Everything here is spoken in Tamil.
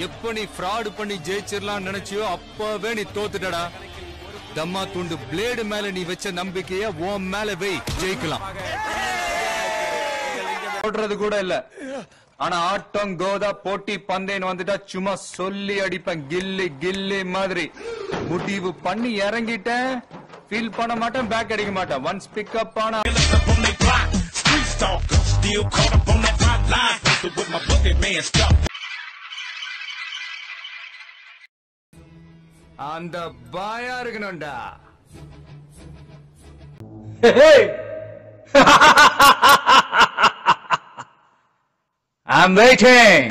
எப்ப நீ ஃப்ராட் பண்ணி ஜெயிச்சிரலாம் நினைச்சியோ அப்பவே நீ தோத்துட்டடா. தம்மா துண்டு பிளேடு மேல நீ வச்ச நம்பிக்கைய உன் மேல வை, ஜெயிக்கலாம். ஓடுறது கூட இல்ல, ஆனா ஆட்டம் கோதா போட்டி பந்தேன்னு வந்துட்டா சும்மா சொல்லி அடிப்பேன் கில்லி கில்லி மாதிரி. முடிவு பண்ணி இறங்கிட்டேன், ஃபீல் பண்ண மாட்டேன், பேக் அடிக்க மாட்டேன். ஒன்ஸ் பிக்கப் ஆனா அந்த பாயா இருக்கணும்டா. I'm waiting.